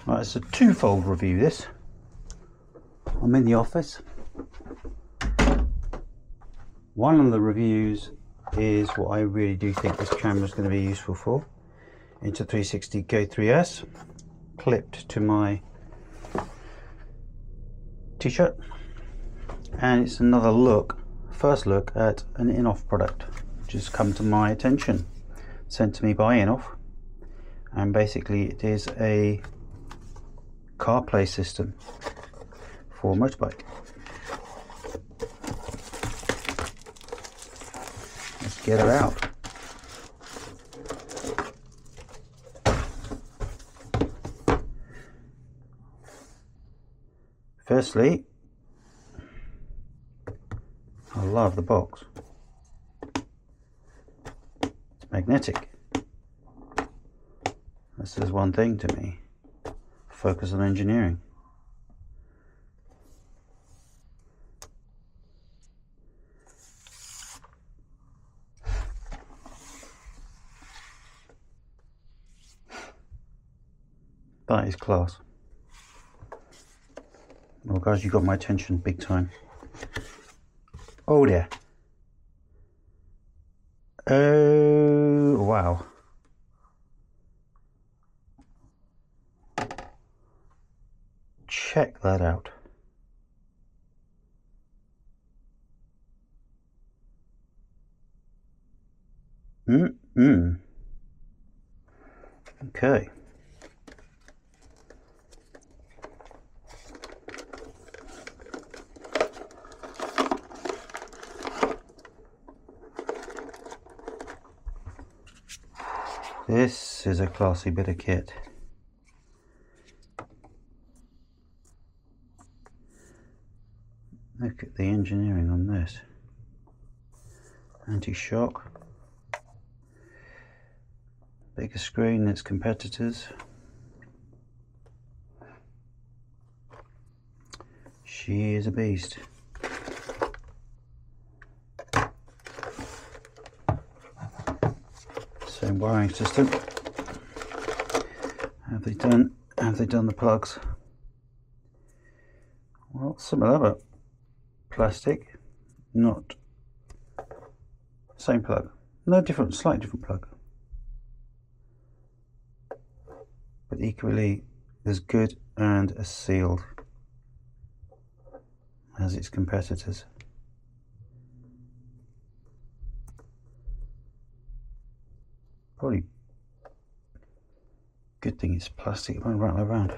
Right, it's a twofold review this. I'm in the office. One of the reviews is what I really do think this camera is going to be useful for. Insta360 Go3S, clipped to my t-shirt, and it's another look, first look at an INNOVV product which has come to my attention, sent to me by INNOVV, and basically it is a CarPlay system for a motorbike. Let's get her out. Firstly, I love the box. It's magnetic. This says one thing to me: focus on engineering. That is class. Well guys, you got my attention big time. Oh dear. Oh wow. Check that out. Okay. This is a classy bit of kit. Look at the engineering on this. Anti-shock. Bigger screen than its competitors. She is a beast. Same wiring system. Have they done the plugs? Well, similar, but plastic, not same plug. No different, slightly different plug, but equally as good and as sealed as its competitors. Probably good thing it's plastic, it won't rattle around.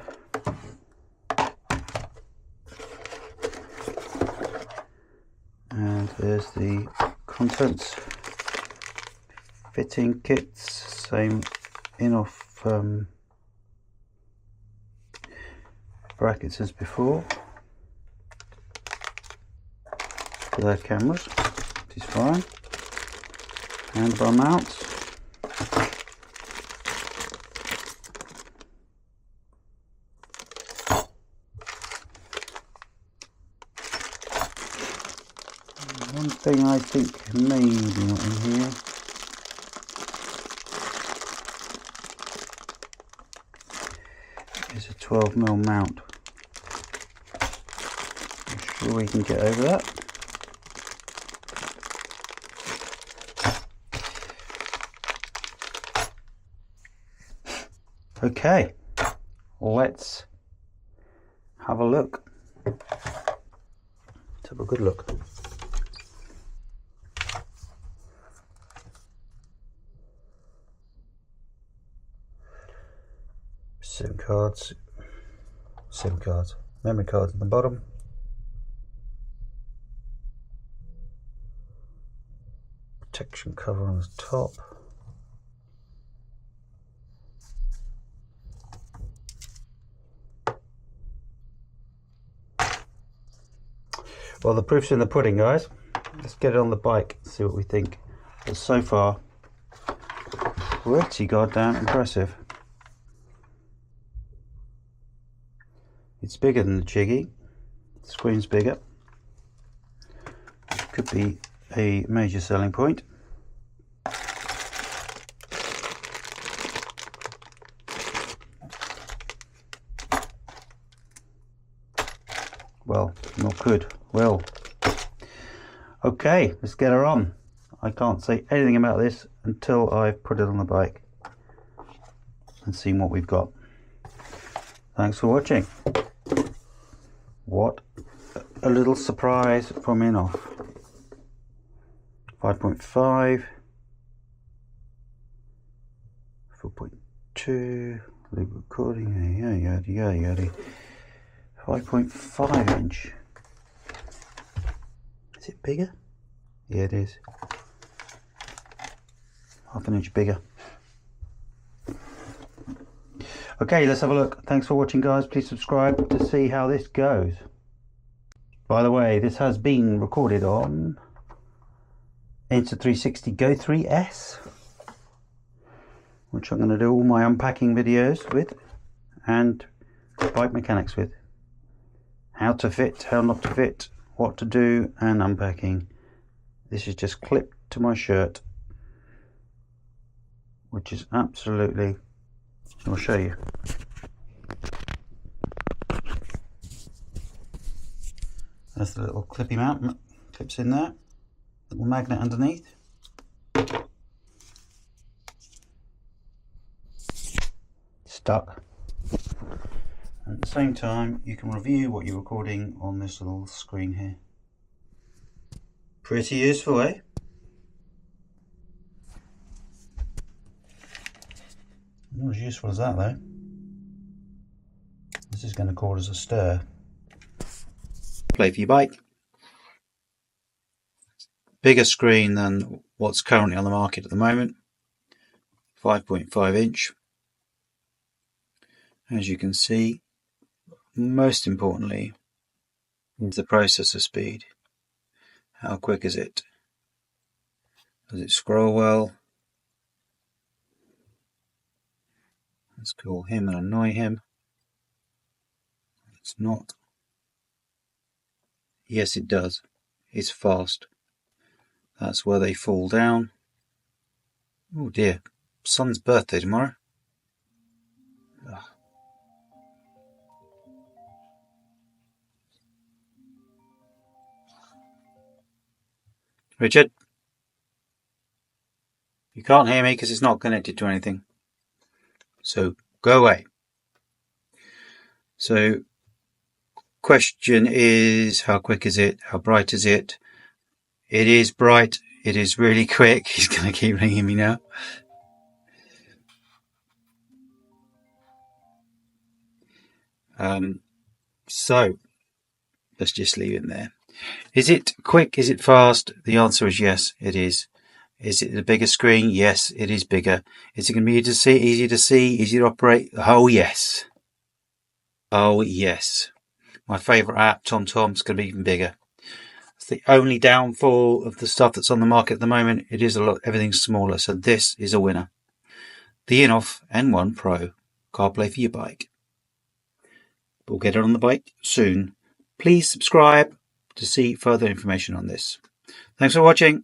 And there's the contents. Fitting kits, same INNOVV brackets as before for their cameras, which is fine. Handlebar mounts. One thing I think may be not in here is a 12mm mount. I'm sure we can get over that. Okay, let's have a look. Let's have a good look. SIM cards, memory cards at the bottom. Protection cover on the top. Well, the proof's in the pudding, guys. Let's get it on the bike and see what we think. But so far, pretty goddamn impressive. It's bigger than the Chiggy. The screen's bigger. Could be a major selling point. Well, not could. Well. Okay, let's get her on. I can't say anything about this until I've put it on the bike and seen what we've got. Thanks for watching. What a little surprise from INNOVV. 5.5, 4.2, loop recording, yada. 5.5 inch. Is it bigger? Yeah, it is. Half an inch bigger. Okay, let's have a look. Thanks for watching, guys. Please subscribe to see how this goes. By the way, this has been recorded on Insta360 Go 3S, which I'm going to do all my unpacking videos with and bike mechanics with. How to fit, how not to fit, what to do, and unpacking. This is just clipped to my shirt, which is absolutely, I'll show you. That's the little clippy mount, clips in there, little magnet underneath. Stuck. And at the same time, you can review what you're recording on this little screen here. Pretty useful, eh? Not as useful as that though. This is going to cause a stir. Play for your bike. Bigger screen than what's currently on the market at the moment. 5.5 inch. As you can see, most importantly is the processor speed. How quick is it? Does it scroll well? Let's call him and annoy him. It's not. Yes, it does. It's fast. That's where they fall down. Oh dear, son's birthday tomorrow. Ugh. Richard, you can't hear me because it's not connected to anything. So go away. So question is, how quick is it? How bright is it? It is bright. It is really quick. He's going to keep ringing me now. So let's just leave it there. Is it quick? Is it fast? The answer is yes, it is. Is it a bigger screen? Yes, it is bigger. Is it going to be easier to see, easier to operate? Oh yes. Oh yes. My favourite app, TomTom, is going to be even bigger. It's the only downfall of the stuff that's on the market at the moment. It is everything's smaller, so this is a winner. The INNOVV N1 Pro CarPlay for your bike. We'll get it on the bike soon. Please subscribe to see further information on this. Thanks for watching.